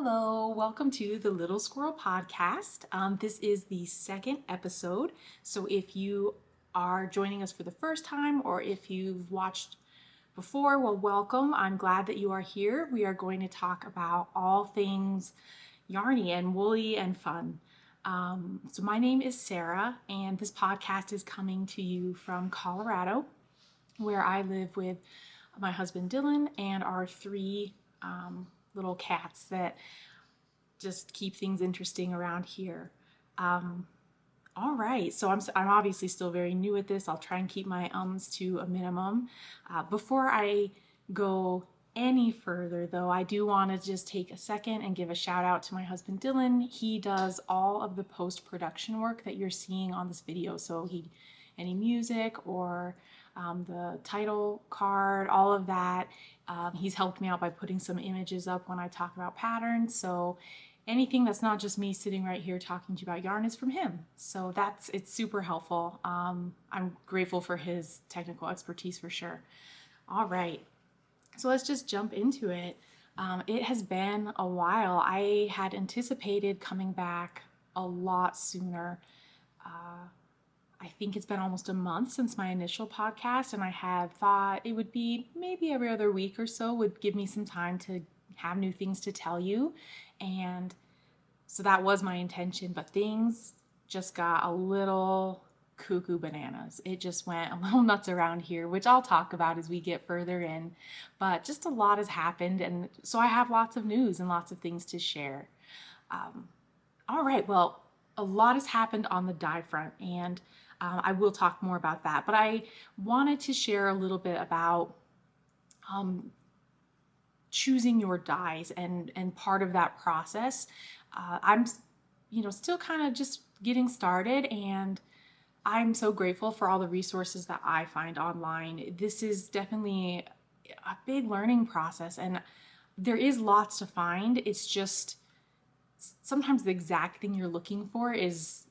Hello, welcome to the Little Squirrel Podcast. This is the second episode. So if you are joining us for the first time or if you've watched before, well, welcome. I'm glad that you are here. We are going to talk about all things yarny and woolly and fun. So my name is Sarah, and this podcast is coming to you from Colorado, where I live with my husband Dylan and our three little cats that just keep things interesting around here. All right, so I'm obviously still very new at this. I'll try and keep my ums to a minimum. Before I go any further, though, I do want to just take a second and give a shout out to my husband Dylan. He does all of the post-production work that you're seeing on this video. So any music or the title card, all of that. He's helped me out by putting some images up when I talk about patterns. So anything that's not just me sitting right here talking to you about yarn is from him. So it's super helpful. I'm grateful for his technical expertise for sure. All right, so let's just jump into it. It has been a while. I had anticipated coming back a lot sooner. I think it's been almost a month since my initial podcast, and I had thought it would be maybe every other week or so would give me some time to have new things to tell you. And so that was my intention, but things just got a little cuckoo bananas. It just went a little nuts around here, which I'll talk about as we get further in, but just a lot has happened. And so I have lots of news and lots of things to share. All right, well, a lot has happened on the dye front, and I will talk more about that, but I wanted to share a little bit about choosing your dyes and part of that process. I'm still kind of just getting started, and I'm so grateful for all the resources that I find online. This is definitely a big learning process, and there is lots to find. It's just sometimes the exact thing you're looking for is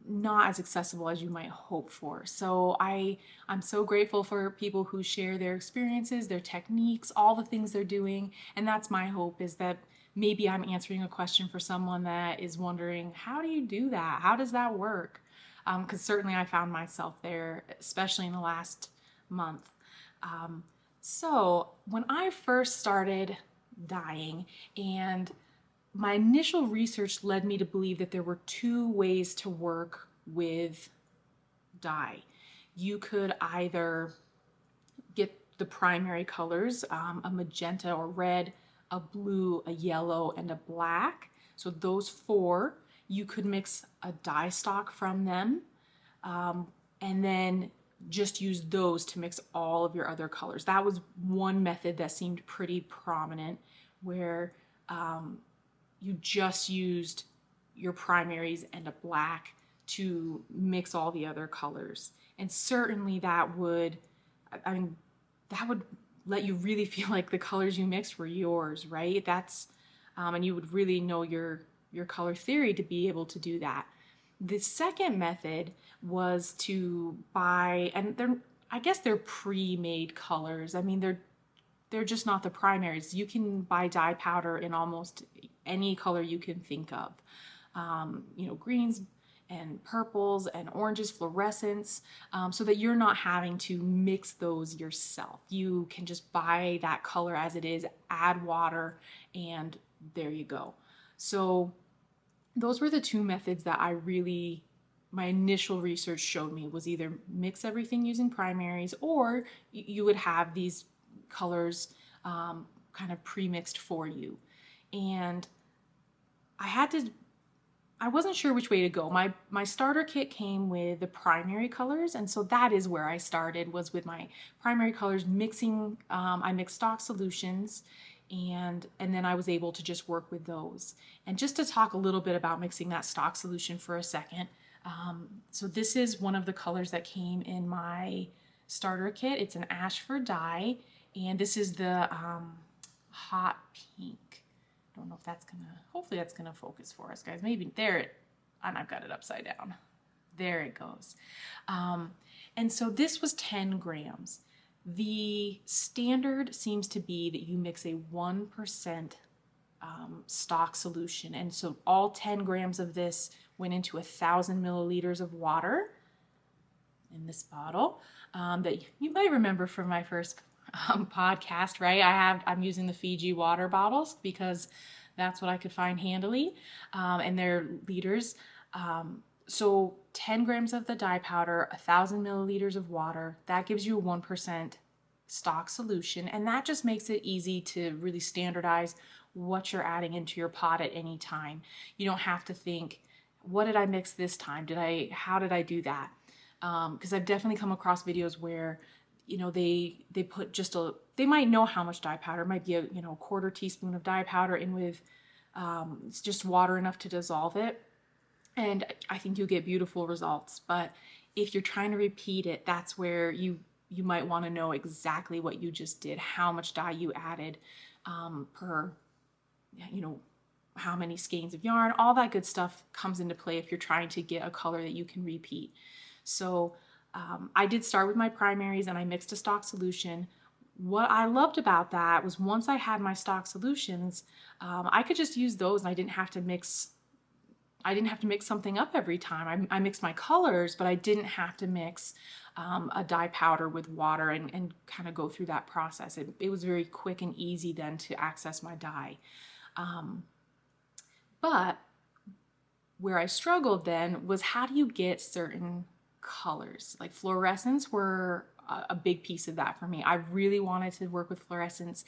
not as accessible as you might hope for. So I'm so grateful for people who share their experiences, their techniques, all the things they're doing. And that's my hope, is that maybe I'm answering a question for someone that is wondering, how do you do that? How does that work? Because certainly I found myself there, especially in the last month. So when I first started dyeing, and my initial research led me to believe that there were two ways to work with dye. You could either get the primary colors, a magenta or red, a blue, a yellow, and a black. So those four, you could mix a dye stock from them, and then just use those to mix all of your other colors. That was one method that seemed pretty prominent, where you just used your primaries and a black to mix all the other colors. And certainly that would let you really feel like the colors you mixed were yours, right? And you would really know your color theory to be able to do that. The second method was to buy, and I guess they're pre-made colors. I mean, they're just not the primaries. You can buy dye powder in almost any color you can think of. Greens and purples and oranges, fluorescents, so that you're not having to mix those yourself. You can just buy that color as it is, add water, and there you go. So those were the two methods that my initial research showed me, was either mix everything using primaries, or you would have these colors kind of pre-mixed for you. And I wasn't sure which way to go. My starter kit came with the primary colors, and so that is where I started, was with my primary colors mixing. I mixed stock solutions, and then I was able to just work with those. And just to talk a little bit about mixing that stock solution for a second. So this is one of the colors that came in my starter kit. It's an Ashford dye, and this is the hot pink. I don't know if hopefully that's gonna focus for us, guys. Maybe there, and I've got it upside down. There it goes. And so this was 10 grams. The standard seems to be that you mix a 1% stock solution. And so all 10 grams of this went into 1,000 milliliters of water in this bottle that you might remember from my first podcast, right? I'm using the Fiji water bottles because that's what I could find handily, and they're liters. So 10 grams of the dye powder, 1,000 milliliters of water, that gives you a 1% stock solution, and that just makes it easy to really standardize what you're adding into your pot at any time. You don't have to think, what did I mix this time? How did I do that? Because I've definitely come across videos where, they put they might know how much dye powder. It might be a, quarter teaspoon of dye powder in with it's just water enough to dissolve it. And I think you'll get beautiful results. But if you're trying to repeat it, that's where you might want to know exactly what you just did, how much dye you added per, how many skeins of yarn. All that good stuff comes into play if you're trying to get a color that you can repeat. So I did start with my primaries and I mixed a stock solution. What I loved about that was once I had my stock solutions, I could just use those and I didn't have to mix something up every time. I mixed my colors, but I didn't have to mix a dye powder with water and kind of go through that process. It was very quick and easy then to access my dye. But where I struggled then was, how do you get certain colors? Like fluorescents were a big piece of that for me. I really wanted to work with fluorescents,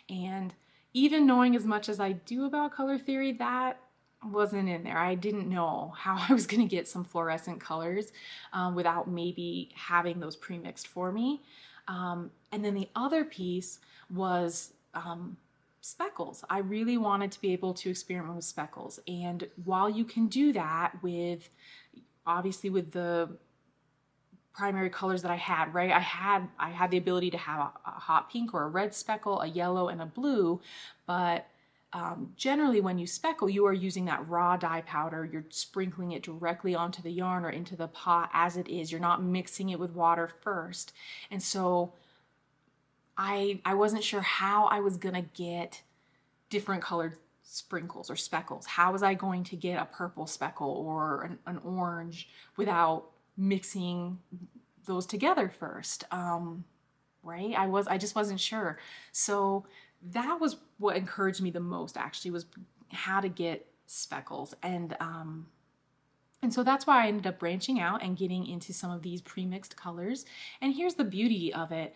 and even knowing as much as I do about color theory, that wasn't in there. I didn't know how I was going to get some fluorescent colors without maybe having those pre-mixed for me. And then the other piece was speckles. I really wanted to be able to experiment with speckles. And while you can do that obviously with the primary colors that I had, right? I had the ability to have a hot pink or a red speckle, a yellow, and a blue, but generally when you speckle, you are using that raw dye powder. You're sprinkling it directly onto the yarn or into the pot as it is. You're not mixing it with water first. And so I wasn't sure how I was gonna get different colored sprinkles or speckles. How was I going to get a purple speckle or an orange without mixing those together first? Right? I just wasn't sure. So that was what encouraged me the most, actually, was how to get speckles. And so that's why I ended up branching out and getting into some of these pre-mixed colors. And here's the beauty of it.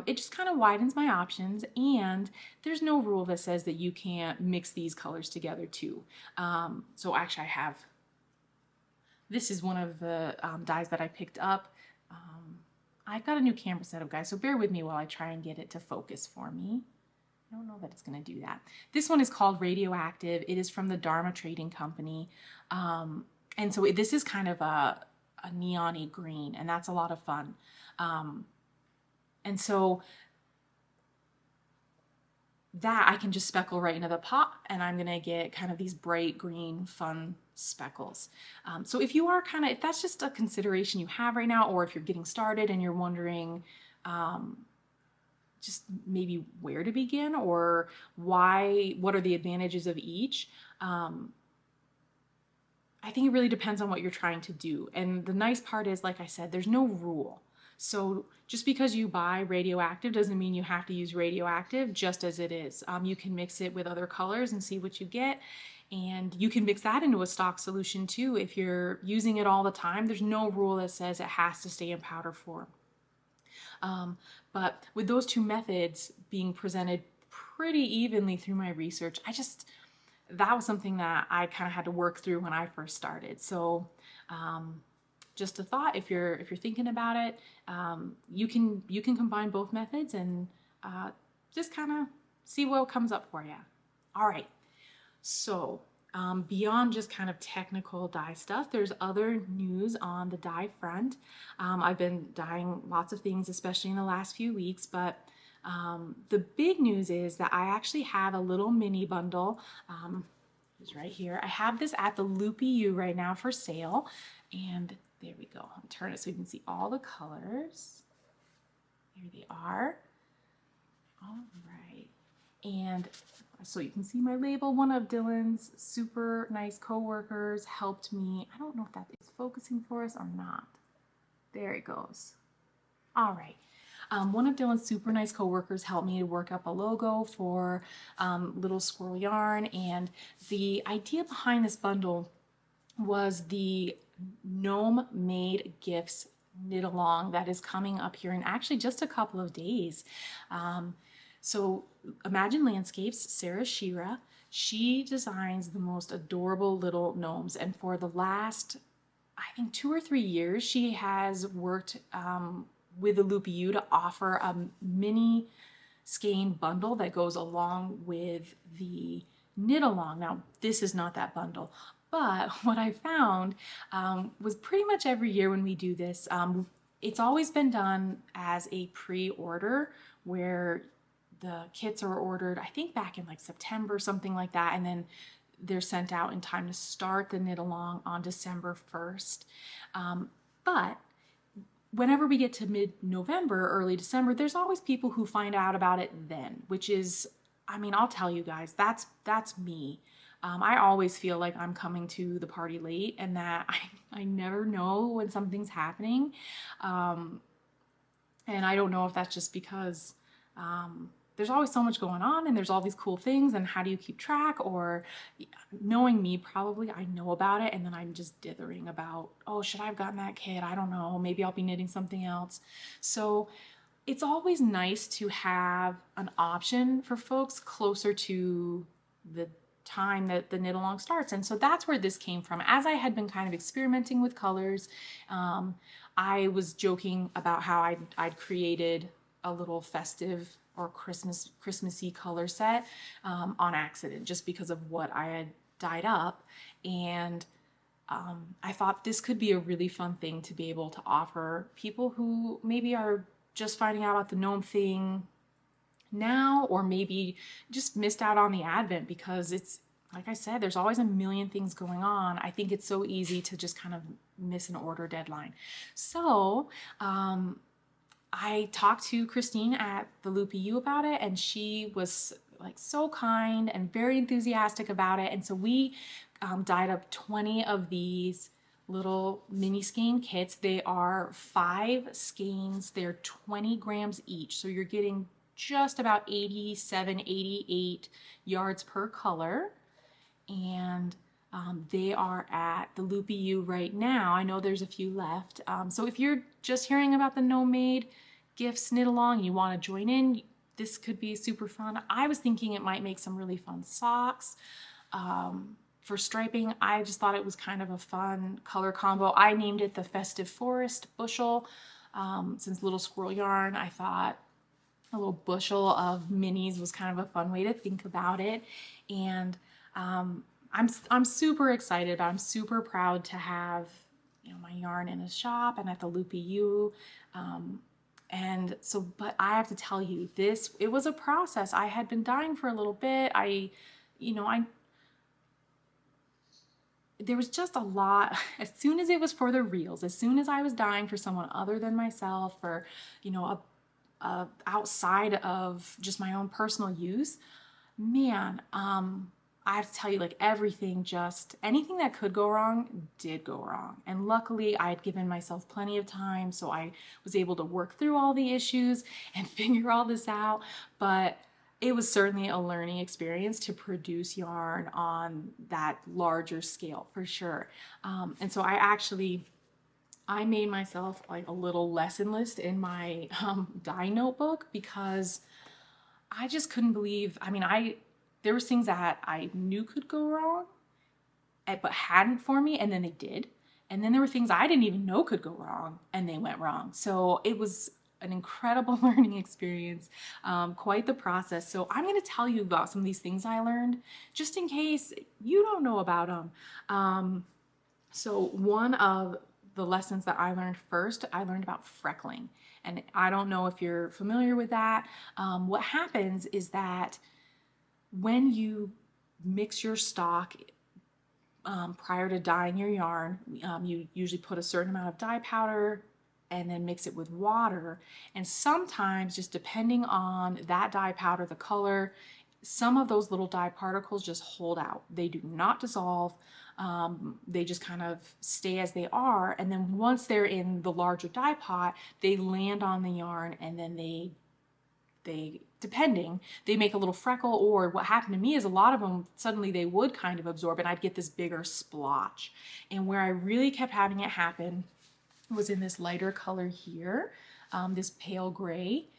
It just kind of widens my options, and there's no rule that says that you can't mix these colors together too. So actually this is one of the dyes that I picked up. I've got a new camera setup, guys, so bear with me while I try and get it to focus for me. I don't know that it's going to do that. This one is called Radioactive. It is from the Dharma Trading Company. And so this is kind of a neon-y green, and that's a lot of fun. And so that I can just speckle right into the pot, and I'm gonna get kind of these bright green, fun speckles. So if that's just a consideration you have right now, or if you're getting started and you're wondering just maybe where to begin or what are the advantages of each, I think it really depends on what you're trying to do. And the nice part is, like I said, there's no rule. So just because you buy Radioactive doesn't mean you have to use Radioactive just as it is. You can mix it with other colors and see what you get. And you can mix that into a stock solution too. If you're using it all the time, there's no rule that says it has to stay in powder form. But with those two methods being presented pretty evenly through my research, that was something that I kind of had to work through when I first started. So just a thought, if you're thinking about it, you can combine both methods and just kind of see what comes up for you. All right, so beyond just kind of technical dye stuff, there's other news on the dye front. I've been dyeing lots of things, especially in the last few weeks, but the big news is that I actually have a little mini bundle. It's right here. I have this at the Loopy U right now for sale, and there we go. I'll turn it so you can see all the colors. Here they are. All right. And so you can see my label. One of Dylan's super nice coworkers helped me. I don't know if that is focusing for us or not. There it goes. All right. One of Dylan's super nice coworkers helped me to work up a logo for Little Squirrel Yarn. And the idea behind this bundle was the Gnome Made Gifts knit along that is coming up here in actually just a couple of days. So Imagine Landscapes, Sarah Shira, she designs the most adorable little gnomes. And for the last, I think 2 or 3 years, she has worked with the Loopy U to offer a mini skein bundle that goes along with the knit along. Now, this is not that bundle, but what I found was pretty much every year when we do this, it's always been done as a pre-order where the kits are ordered, I think back in like September, something like that, and then they're sent out in time to start the knit along on December 1st. But whenever we get to mid-November, early December, there's always people who find out about it then, which is, I mean, I'll tell you guys, that's me. I always feel like I'm coming to the party late and that I never know when something's happening. And I don't know if that's just because there's always so much going on and there's all these cool things, and how do you keep track? Or knowing me, probably I know about it and then I'm just dithering about, oh, should I have gotten that kit? I don't know, maybe I'll be knitting something else. So it's always nice to have an option for folks closer to the time that the knit along starts. And so that's where this came from. As I had been kind of experimenting with colors, I was joking about how I'd created a little festive or Christmassy color set on accident, just because of what I had dyed up. And I thought this could be a really fun thing to be able to offer people who maybe are just finding out about the gnome thing now, or maybe just missed out on the advent, because it's, like I said, there's always a million things going on. I think it's so easy to just kind of miss an order deadline. So I talked to Christine at the Loopy U about it, and she was like so kind and very enthusiastic about it. And so we dyed up 20 of these little mini skein kits. They are 5 skeins. They're 20 grams each. So you're getting just about 87, 88 yards per color. And they are at the Loopy U right now. I know there's a few left. So if you're just hearing about the Gnome Made Gifts knit along and you want to join in, this could be super fun. I was thinking it might make some really fun socks. For striping, I just thought it was kind of a fun color combo. I named it the Festive Forest Bushel. Since Little Squirrel Yarn, I thought a little bushel of minis was kind of a fun way to think about it. And I'm super excited about it. I'm super proud to have, you know, my yarn in a shop and at the Loopy U. And so, but I have to tell you, it was a process. I had been dying for a little bit. There was just a lot. As soon as it was for the reels, as soon as I was dying for someone other than myself, or, you know, outside of just my own personal use, man, I have to tell you, like, anything that could go wrong did go wrong. And luckily I had given myself plenty of time, so I was able to work through all the issues and figure all this out. But it was certainly a learning experience to produce yarn on that larger scale, for sure. And so I made myself like a little lesson list in my dye notebook, because I just couldn't believe, there was things that I knew could go wrong, but hadn't for me, and then they did. And then there were things I didn't even know could go wrong, and they went wrong. So it was an incredible learning experience, quite the process. So I'm going to tell you about some of these things I learned, just in case you don't know about them. So one of the lessons that I learned first, I learned about freckling. And I don't know if you're familiar with that. What happens is that when you mix your stock prior to dyeing your yarn, you usually put a certain amount of dye powder and then mix it with water. And sometimes, just depending on that dye powder, the color, some of those little dye particles just hold out. They do not dissolve. They just kind of stay as they are. And then once they're in the larger dye pot, they land on the yarn, and then they depending, they make a little freckle, or what happened to me is a lot of them, suddenly they would kind of absorb and I'd get this bigger splotch. And where I really kept having it happen was in this lighter color here, this pale gray.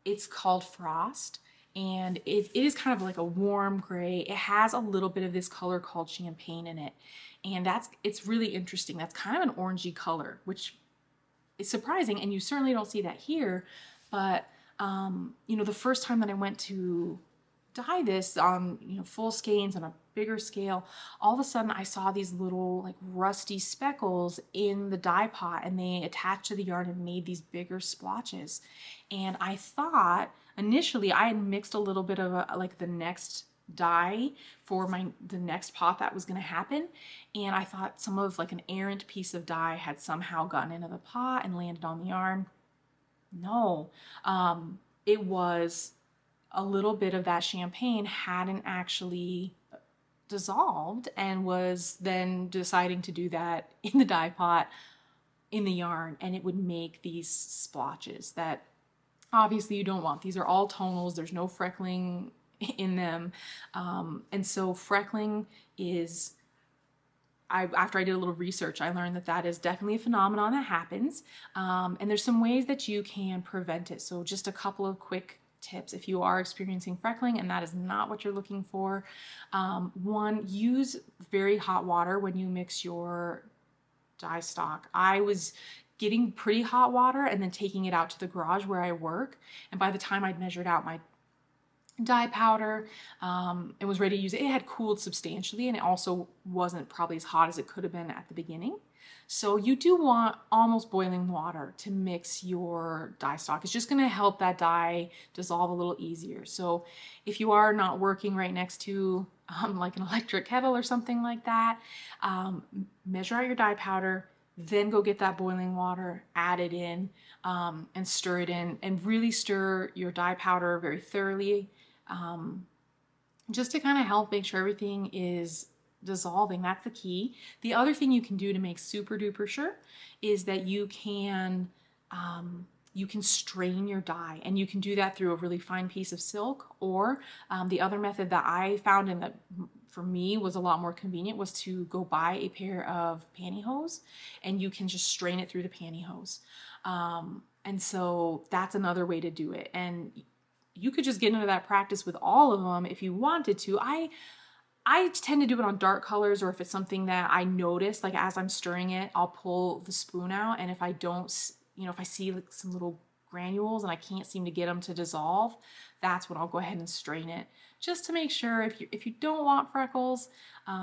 It's called Frost, and it is kind of like a warm gray. It has a little bit of this color called champagne in it, and it's really interesting. That's kind of an orangey color, which is surprising, and you certainly don't see that here. But the first time that I went to dye this on full skeins on a bigger scale, all of a sudden I saw these little like rusty speckles in the dye pot, and they attached to the yarn and made these bigger splotches. And I thought initially I had mixed a little bit of like the next dye for the next pot that was going to happen, and I thought some of like an errant piece of dye had somehow gotten into the pot and landed on the yarn. No, it was a little bit of that champagne hadn't actually dissolved and was then deciding to do that in the dye pot in the yarn, and it would make these splotches that obviously you don't want. These are all tonals. There's no freckling in them. And so freckling is, after I did a little research, I learned that is definitely a phenomenon that happens. And there's some ways that you can prevent it. So just a couple of quick tips if you are experiencing freckling and that is not what you're looking for. One, use very hot water when you mix your dye stock. I was getting pretty hot water and then taking it out to the garage where I work. And by the time I'd measured out my dye powder and was ready to use it, it had cooled substantially, and it also wasn't probably as hot as it could have been at the beginning. So you do want almost boiling water to mix your dye stock. It's just going to help that dye dissolve a little easier. So if you are not working right next to like an electric kettle or something like that, measure out your dye powder, then go get that boiling water, add it in, and stir it in, and really stir your dye powder very thoroughly, just to kind of help make sure everything is dissolving. That's the key. The other thing you can do to make super duper sure is that you can strain your dye, and you can do that through a really fine piece of silk, or the other method that I found and that for me was a lot more convenient was to go buy a pair of pantyhose, and you can just strain it through the pantyhose. And so that's another way to do it. And you could just get into that practice with all of them if you wanted to. I tend to do it on dark colors, or if it's something that I notice, like as I'm stirring it, I'll pull the spoon out, and if I don't, if I see like some little granules and I can't seem to get them to dissolve, that's when I'll go ahead and strain it, just to make sure if you don't want freckles,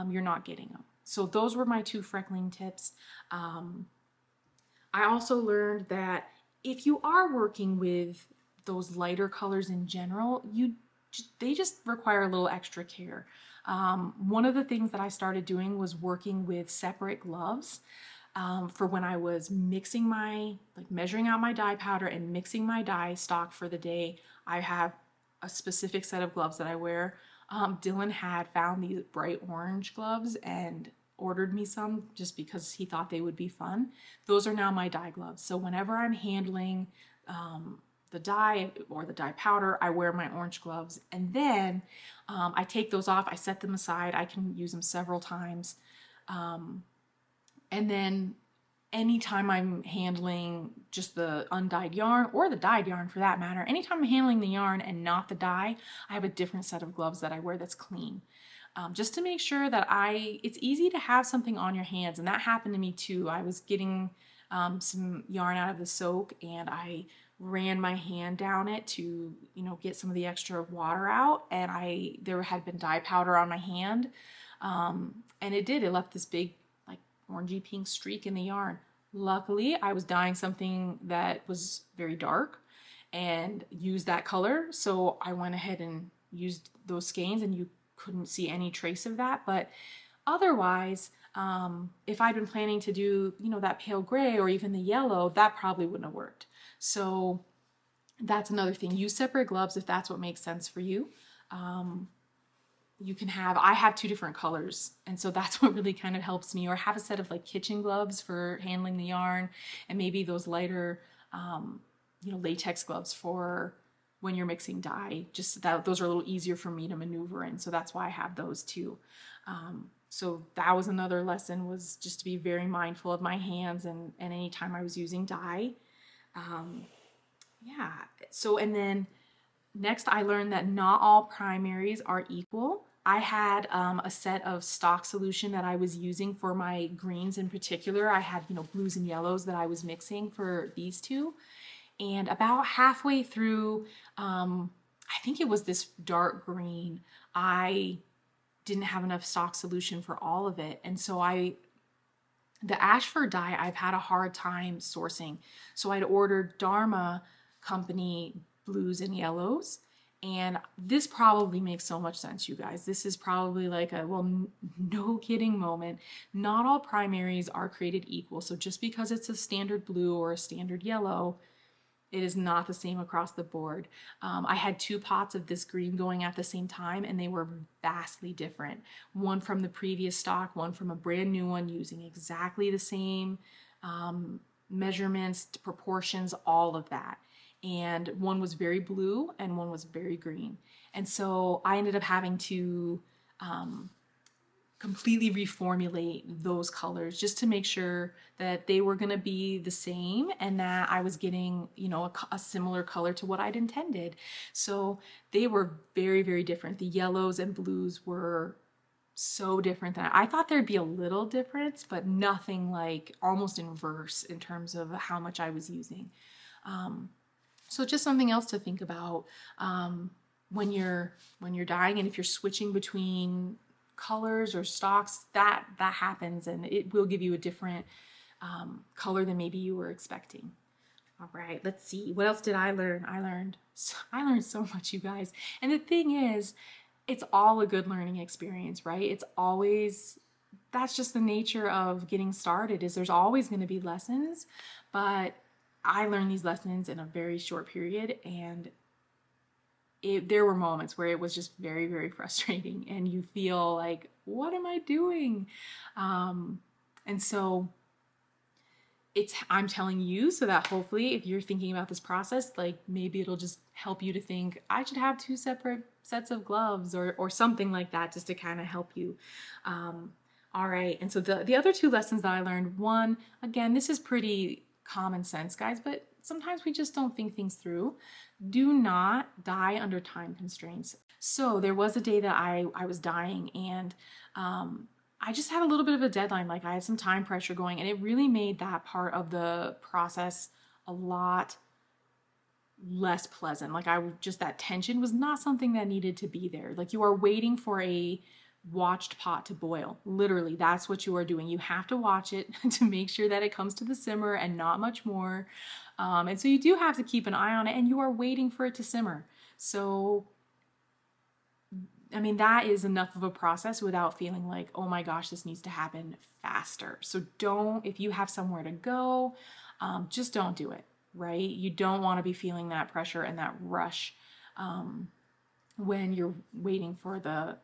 you're not getting them. So those were my 2 freckling tips. I also learned that if you are working with those lighter colors in general, they just require a little extra care. One of the things that I started doing was working with separate gloves for when I was mixing measuring out my dye powder and mixing my dye stock for the day. I have a specific set of gloves that I wear. Dylan had found these bright orange gloves and ordered me some just because he thought they would be fun. Those are now my dye gloves. So whenever I'm handling the dye or the dye powder, I wear my orange gloves, and then I take those off, I set them aside, I can use them several times, and then anytime I'm handling just the undyed yarn, or the dyed yarn for that matter, anytime I'm handling the yarn and not the dye, I have a different set of gloves that I wear that's clean. Just to make sure that it's easy to have something on your hands, and that happened to me too. I was getting some yarn out of the soak, and I ran my hand down it to get some of the extra water out, and there had been dye powder on my hand, and it left this big like orangey pink streak in the yarn. Luckily I was dyeing something that was very dark and used that color, so I went ahead and used those skeins, and you couldn't see any trace of that. But otherwise, if I'd been planning to do that pale gray or even the yellow, that probably wouldn't have worked. So that's another thing. Use separate gloves if that's what makes sense for you. You can have, I have 2 different colors, and so that's what really kind of helps me. Or have a set of like kitchen gloves for handling the yarn, and maybe those lighter, latex gloves for when you're mixing dye. Just that those are a little easier for me to maneuver in, so that's why I have those too. So that was another lesson, was just to be very mindful of my hands and anytime I was using dye. Yeah. So, and then next, I learned that not all primaries are equal. I had a set of stock solution that I was using for my greens in particular. I had, blues and yellows that I was mixing for these two. And about halfway through, I think it was this dark green, I didn't have enough stock solution for all of it. And so the Ashford dye, I've had a hard time sourcing. So I'd ordered Dharma Company blues and yellows. And this probably makes so much sense, you guys. This is probably like no kidding moment. Not all primaries are created equal. So just because it's a standard blue or a standard yellow, it is not the same across the board. I had 2 pots of this green going at the same time, and they were vastly different. One from the previous stock, one from a brand new one, using exactly the same measurements, proportions, all of that. And one was very blue and one was very green. And so I ended up having to completely reformulate those colors just to make sure that they were going to be the same and that I was getting, a similar color to what I'd intended. So they were very, very different. The yellows and blues were so different that I thought there'd be a little difference, but nothing like almost inverse in terms of how much I was using. So just something else to think about when you're dyeing, and if you're switching between colors or stocks, that happens, and it will give you a different color than maybe you were expecting. All right, let's see. What else did I learn? I learned so much, you guys. And the thing is, it's all a good learning experience, right? It's always, that's just the nature of getting started, is there's always going to be lessons, but I learned these lessons in a very short period, and there were moments where it was just very, very frustrating, and you feel like, what am I doing? And so I'm telling you so that hopefully if you're thinking about this process, like maybe it'll just help you to think, I should have 2 separate sets of gloves or something like that, just to kind of help you. All right. And so the other 2 lessons that I learned, one, again, this is pretty common sense, guys, but sometimes we just don't think things through. Do not dye under time constraints. So there was a day that I was dyeing, and I just had a little bit of a deadline. Like I had some time pressure going, and it really made that part of the process a lot less pleasant. Like that tension was not something that needed to be there. Like you are waiting for a watched pot to boil. Literally, that's what you are doing. You have to watch it to make sure that it comes to the simmer and not much more. And so you do have to keep an eye on it, and you are waiting for it to simmer. So, I mean, that is enough of a process without feeling like, oh my gosh, this needs to happen faster. So if you have somewhere to go, just don't do it, right? You don't want to be feeling that pressure and that rush when you're waiting for the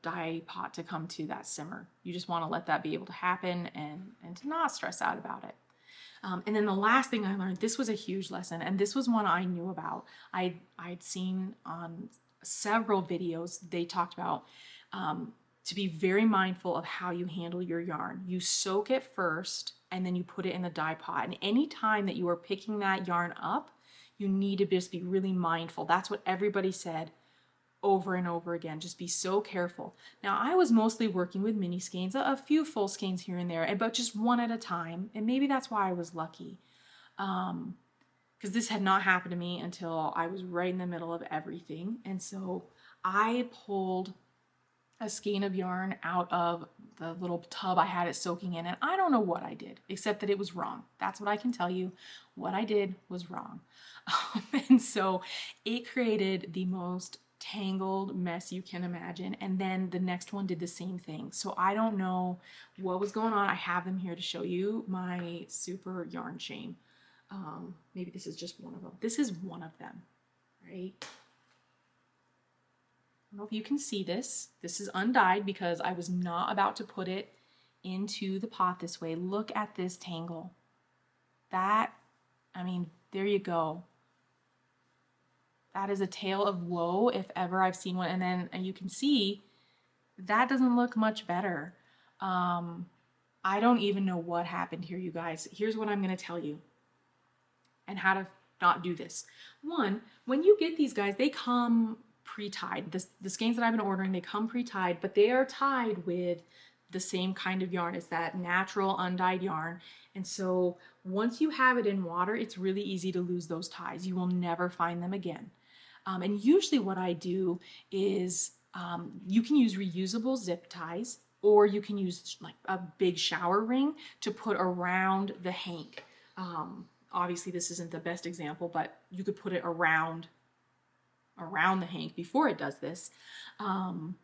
dye pot to come to that simmer. You just want to let that be able to happen and to not stress out about it. And then the last thing I learned, this was a huge lesson, and this was one I knew about. I'd seen on several videos, they talked about to be very mindful of how you handle your yarn. You soak it first, and then you put it in the dye pot. And any time that you are picking that yarn up, you need to just be really mindful. That's what everybody said over and over again. Just be so careful. Now, I was mostly working with mini skeins, a few full skeins here and there, but just one at a time. And maybe that's why I was lucky. Because this had not happened to me until I was right in the middle of everything. And so I pulled a skein of yarn out of the little tub I had it soaking in, and I don't know what I did, except that it was wrong. That's what I can tell you. What I did was wrong. And so it created the most tangled mess you can imagine. And then the next one did the same thing. So I don't know what was going on. I have them here to show you my super yarn shame. Maybe this is just one of them. This is one of them, right? I don't know if you can see this. This is undyed because I was not about to put it into the pot this way. Look at this tangle. That, I mean, there you go. That is a tale of woe if ever I've seen one. And then you can see that doesn't look much better. I don't even know what happened here, you guys. Here's what I'm going to tell you and how to not do this. One, when you get these guys, they come pre-tied. The skeins that I've been ordering, they come pre-tied, but they are tied with the same kind of yarn. It's that natural undyed yarn. And so once you have it in water, it's really easy to lose those ties. You will never find them again. And usually what I do is you can use reusable zip ties, or you can use like a big shower ring to put around the hank. Obviously this isn't the best example, but you could put it around the hank before it does this. And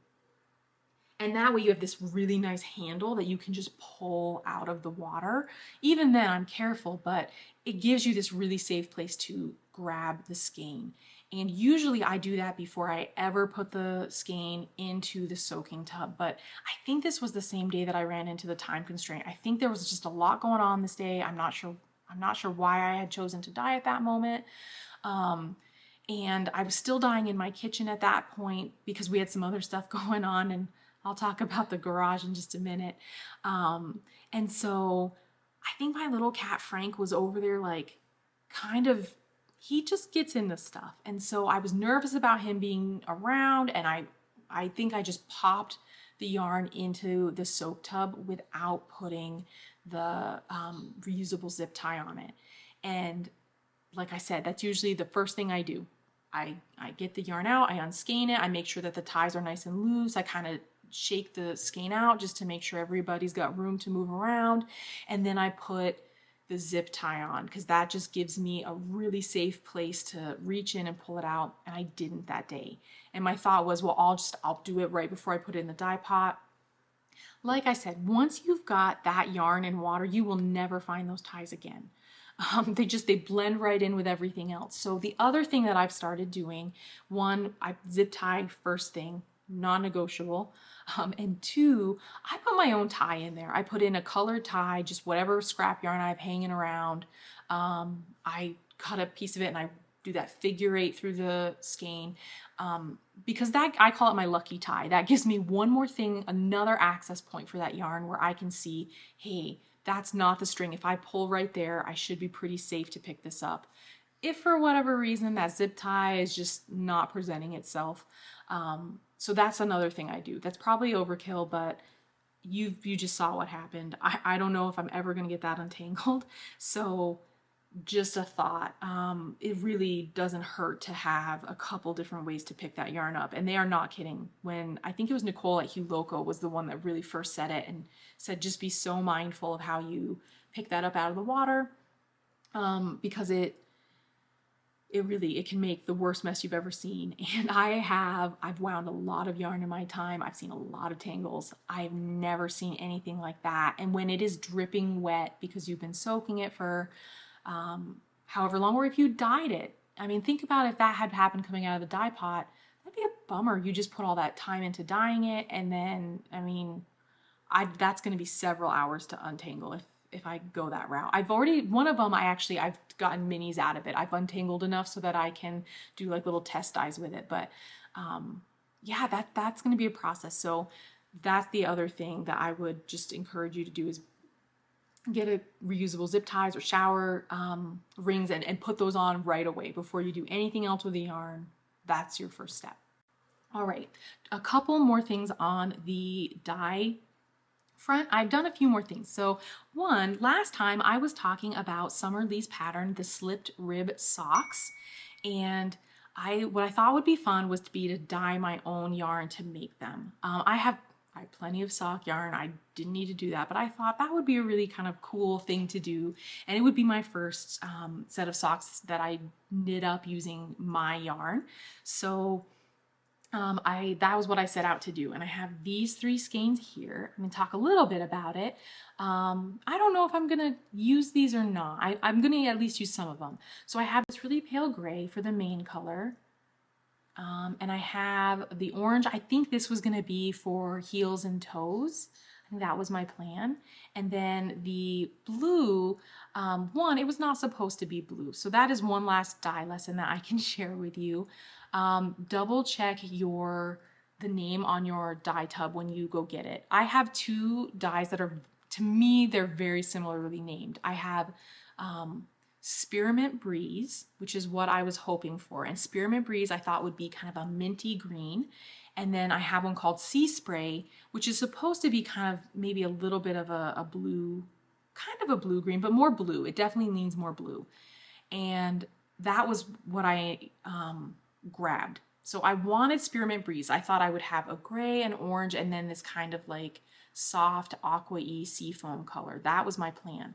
that way you have this really nice handle that you can just pull out of the water. Even then I'm careful, but it gives you this really safe place to grab the skein. And usually I do that before I ever put the skein into the soaking tub. But I think this was the same day that I ran into the time constraint. I think there was just a lot going on this day. I'm not sure why I had chosen to dye at that moment. And I was still dyeing in my kitchen at that point because we had some other stuff going on, and I'll talk about the garage in just a minute. And so I think my little cat Frank was over there like kind of, he just gets into stuff. And so I was nervous about him being around, and I think I just popped the yarn into the soak tub without putting the reusable zip tie on it. And like I said, that's usually the first thing I do. I get the yarn out, I unskein it, I make sure that the ties are nice and loose. I kind of shake the skein out just to make sure everybody's got room to move around. And then I put the zip tie on because that just gives me a really safe place to reach in and pull it out. And I didn't that day. And my thought was, well, I'll do it right before I put it in the dye pot. Like I said, once you've got that yarn in water, you will never find those ties again. They blend right in with everything else. So the other thing that I've started doing, one, I zip tie first thing, non-negotiable. And two, I put my own tie in there. I put in a colored tie, just whatever scrap yarn I have hanging around. I cut a piece of it and I do that figure 8 through the skein. Because that, I call it my lucky tie. That gives me one more thing, another access point for that yarn where I can see, hey, that's not the string. If I pull right there, I should be pretty safe to pick this up. If for whatever reason that zip tie is just not presenting itself. So that's another thing I do. That's probably overkill, but you just saw what happened. I don't know if I'm ever gonna get that untangled. So just a thought. It really doesn't hurt to have a couple different ways to pick that yarn up. And they are not kidding. When I think it was Nicole at Hue Loco was the one that really first said it and said, just be so mindful of how you pick that up out of the water. Because it can make the worst mess you've ever seen. And I've wound a lot of yarn in my time. I've seen a lot of tangles. I've never seen anything like that. And when it is dripping wet because you've been soaking it for however long, or if you dyed it. I mean, think about if that had happened coming out of the dye pot, that'd be a bummer. You just put all that time into dyeing it, and then, I mean, that's going to be several hours to untangle if I go that route. One of them, I've gotten minis out of it. I've untangled enough so that I can do like little test dyes with it. But yeah, that's going to be a process. So that's the other thing that I would just encourage you to do is get a reusable zip ties or shower rings and put those on right away before you do anything else with the yarn. That's your first step. All right, a couple more things on the dye front. I've done a few more things. So one, last time I was talking about Summer Lee's pattern, the slipped rib socks, and what I thought would be fun was to dye my own yarn to make them. I have plenty of sock yarn. I didn't need to do that, but I thought that would be a really kind of cool thing to do. And it would be my first set of socks that I knit up using my yarn. So that was what I set out to do. And I have these 3 skeins here. I'm going to talk a little bit about it. I don't know if I'm going to use these or not. I'm going to at least use some of them. So I have this really pale gray for the main color. And I have the orange. I think this was going to be for heels and toes. I think that was my plan. And then the blue one, it was not supposed to be blue. So that is one last dye lesson that I can share with you. Double check the name on your dye tub when you go get it. I have 2 dyes that are, to me, they're very similarly named. I have Spearmint Breeze, which is what I was hoping for. And Spearmint Breeze I thought would be kind of a minty green. And then I have one called Sea Spray, which is supposed to be kind of maybe a little bit of a blue, kind of a blue-green, but more blue. It definitely leans more blue. And that was what I grabbed. So I wanted Spearmint Breeze. I thought I would have a gray and orange and then this kind of like soft aqua-y seafoam color. That was my plan.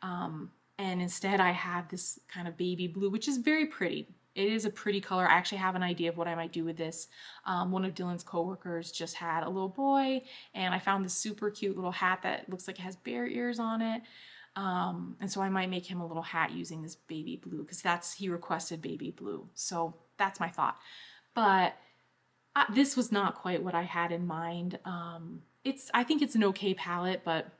And instead I have this kind of baby blue, which is very pretty. It is a pretty color. I actually have an idea of what I might do with this. One of Dylan's coworkers just had a little boy, and I found this super cute little hat that looks like it has bear ears on it. And so I might make him a little hat using this baby blue because he requested baby blue. So that's my thought. But this was not quite what I had in mind. I think it's an okay palette, but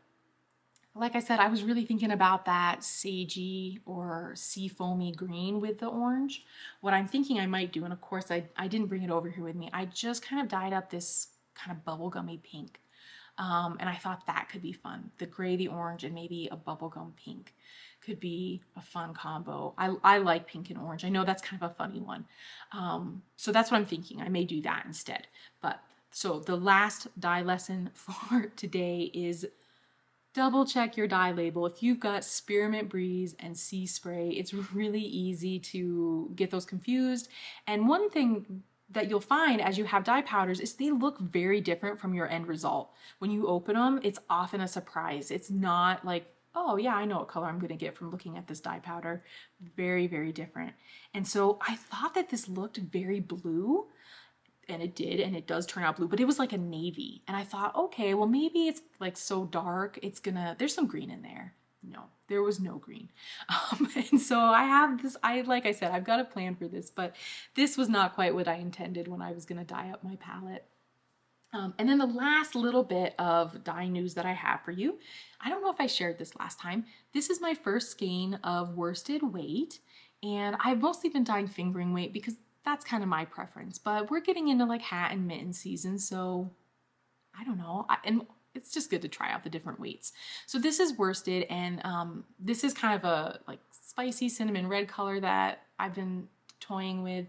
like I said, I was really thinking about that sagey or sea foamy green with the orange. What I'm thinking I might do, and of course I didn't bring it over here with me, I just kind of dyed up this kind of bubblegummy pink. And I thought that could be fun. The gray, the orange, and maybe a bubblegum pink could be a fun combo. I like pink and orange. I know that's kind of a funny one. So that's what I'm thinking. I may do that instead. So the last dye lesson for today is double check your dye label. If you've got Spearmint Breeze and Sea Spray, it's really easy to get those confused. And one thing that you'll find as you have dye powders is they look very different from your end result. When you open them, it's often a surprise. It's not like, oh yeah, I know what color I'm gonna get from looking at this dye powder. Very, very different. And so I thought that this looked very blue, and it did, and it does turn out blue, but it was like a navy. And I thought, okay, well maybe it's like so dark, there's some green in there. No, there was no green. And so I have this, like I said, I've got a plan for this, but this was not quite what I intended when I was gonna dye up my palette. And then the last little bit of dye news that I have for you, I don't know if I shared this last time. This is my first skein of worsted weight, and I've mostly been dyeing fingering weight because that's kind of my preference, but we're getting into like hat and mitten season, so I don't know. And it's just good to try out the different weights. So this is worsted, and this is kind of a like spicy cinnamon red color that I've been toying with.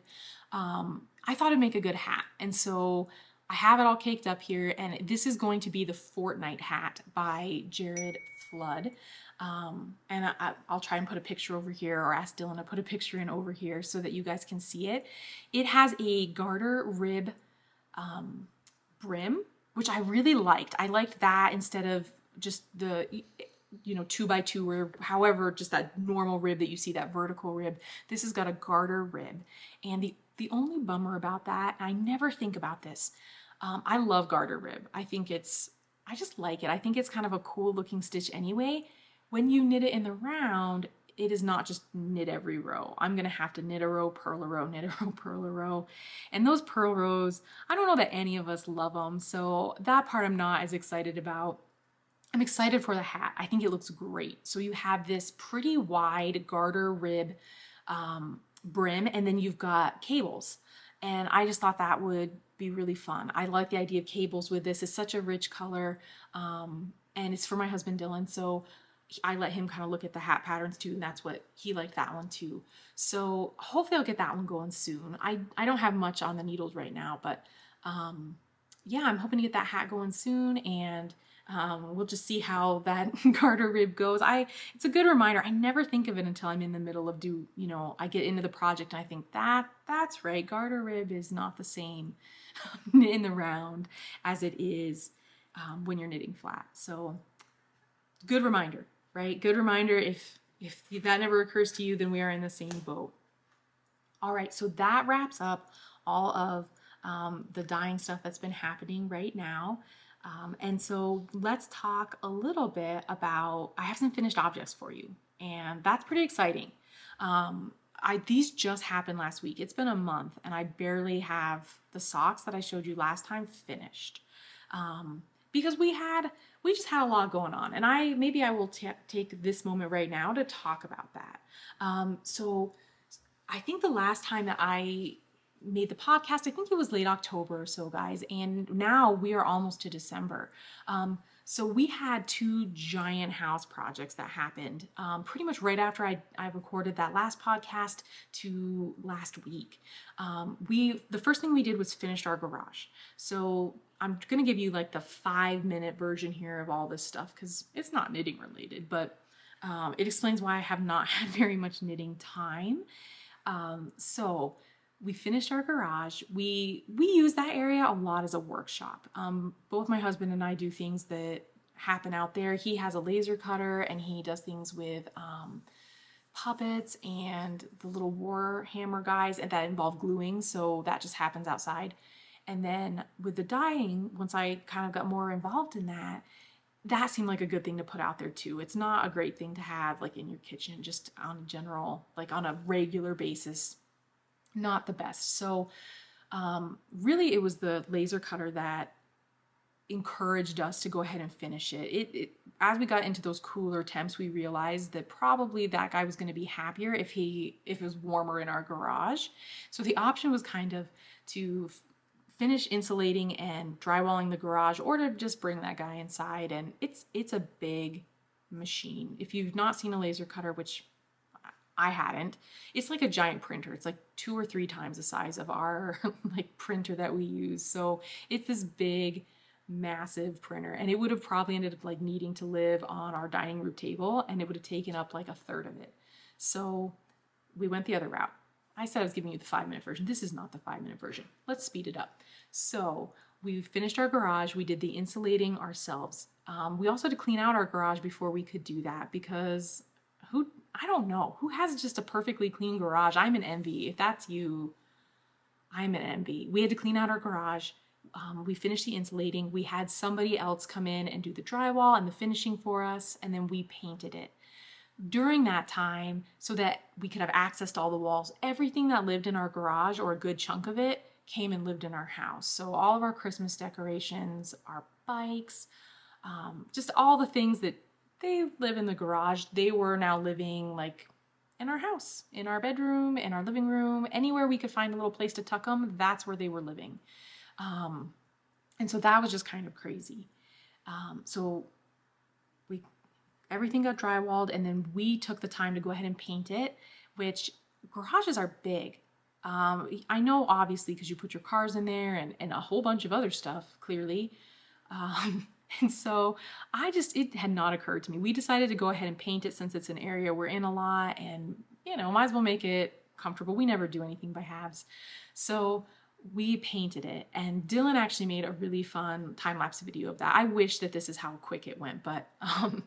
I thought it'd make a good hat, and so I have it all caked up here, and this is going to be the Fortnite hat by Jared Flood. And I'll try and put a picture over here, or ask Dylan to put a picture in over here so that you guys can see it. It has a garter rib brim, which I really liked. I liked that instead of just the 2x2 rib, however, just that normal rib that you see, that vertical rib. This has got a garter rib. And the only bummer about that, I never think about this. I love garter rib. I just like it. I think it's kind of a cool looking stitch anyway. When you knit it in the round, it is not just knit every row. I'm gonna have to knit a row, purl a row, knit a row, purl a row. And those purl rows, I don't know that any of us love them, so that part I'm not as excited about. I'm excited for the hat. I think it looks great. So you have this pretty wide garter rib brim, and then you've got cables. And I just thought that would be really fun. I like the idea of cables with this. It's such a rich color, and it's for my husband Dylan, so I let him kind of look at the hat patterns too, and that's what he liked, that one too. So hopefully I'll get that one going soon. I don't have much on the needles right now, but yeah, I'm hoping to get that hat going soon, and we'll just see how that garter rib goes. It's a good reminder. I never think of it until I'm in the middle of I get into the project and I think that's right. Garter rib is not the same in the round as it is when you're knitting flat. So good reminder, right? Good reminder. If that never occurs to you, then we are in the same boat. All right. So that wraps up all of the dyeing stuff that's been happening right now. And so let's talk a little bit about, I have some finished objects for you, and that's pretty exciting. These just happened last week. It's been a month and I barely have the socks that I showed you last time finished. Because we just had a lot going on, and I will take this moment right now to talk about that. So I think the last time that I made the podcast, I think it was late October or so, guys, and now we are almost to December. So we had two giant house projects that happened pretty much right after I recorded that last podcast to last week. The first thing we did was finished our garage. So I'm going to give you like the 5-minute version here of all this stuff because it's not knitting related, but it explains why I have not had very much knitting time. So we finished our garage. We use that area a lot as a workshop. Both my husband and I do things that happen out there. He has a laser cutter and he does things with puppets and the little war hammer guys, and that involve gluing. So that just happens outside. And then with the dyeing, once I kind of got more involved in that seemed like a good thing to put out there too. It's not a great thing to have like in your kitchen, just on general, like on a regular basis. Not the best. So really it was the laser cutter that encouraged us to go ahead and finish it. As we got into those cooler temps, we realized that probably that guy was going to be happier if it was warmer in our garage. So the option was kind of to finish insulating and drywalling the garage, or to just bring that guy inside. And it's a big machine. If you've not seen a laser cutter, which I hadn't, it's like a giant printer. It's like 2 or 3 times the size of our like printer that we use. So it's this big, massive printer, and it would have probably ended up like needing to live on our dining room table, and it would have taken up like a third of it. So we went the other route. I said I was giving you the 5-minute version. This is not the 5-minute version. Let's speed it up. So we finished our garage. We did the insulating ourselves. We also had to clean out our garage before we could do that, because I don't know who has just a perfectly clean garage. I'm an envy. If that's you, I'm an envy. We had to clean out our garage. We finished the insulating. We had somebody else come in and do the drywall and the finishing for us, and then we painted it. During that time, so that we could have access to all the walls, everything that lived in our garage, or a good chunk of it, came and lived in our house. So all of our Christmas decorations, our bikes, just all the things that they live in the garage, they were now living like in our house, in our bedroom, in our living room, anywhere we could find a little place to tuck them, that's where they were living. And so that was just kind of crazy. So everything got drywalled, and then we took the time to go ahead and paint it, which garages are big. I know obviously because you put your cars in there and a whole bunch of other stuff, clearly. And so it had not occurred to me. We decided to go ahead and paint it since it's an area we're in a lot, and might as well make it comfortable. We never do anything by halves. So we painted it, and Dylan actually made a really fun time-lapse video of that. I wish that this is how quick it went, but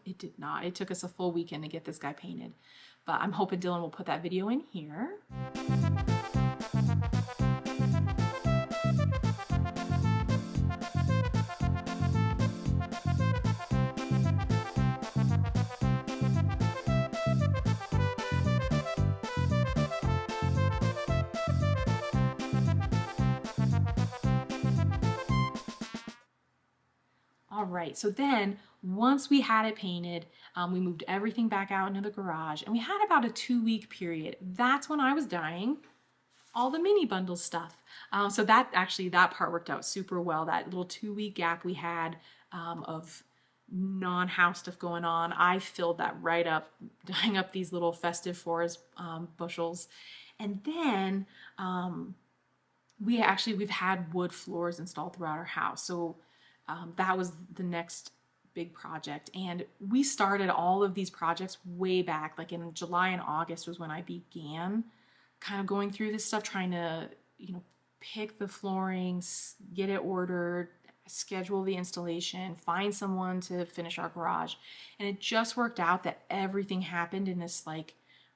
it did not. It took us a full weekend to get this guy painted, but I'm hoping Dylan will put that video in here. All right, so then once we had it painted, we moved everything back out into the garage, and we had about a 2-week period. That's when I was dyeing all the mini bundle stuff. So that part worked out super well. That little 2-week gap we had of non-house stuff going on, I filled that right up, dyeing up these little festive forest bushels. And then we've had wood floors installed throughout our house. So that was the next big project. And we started all of these projects way back, like in July and August was when I began kind of going through this stuff, trying to, pick the flooring, get it ordered, schedule the installation, find someone to finish our garage. And it just worked out that everything happened in this like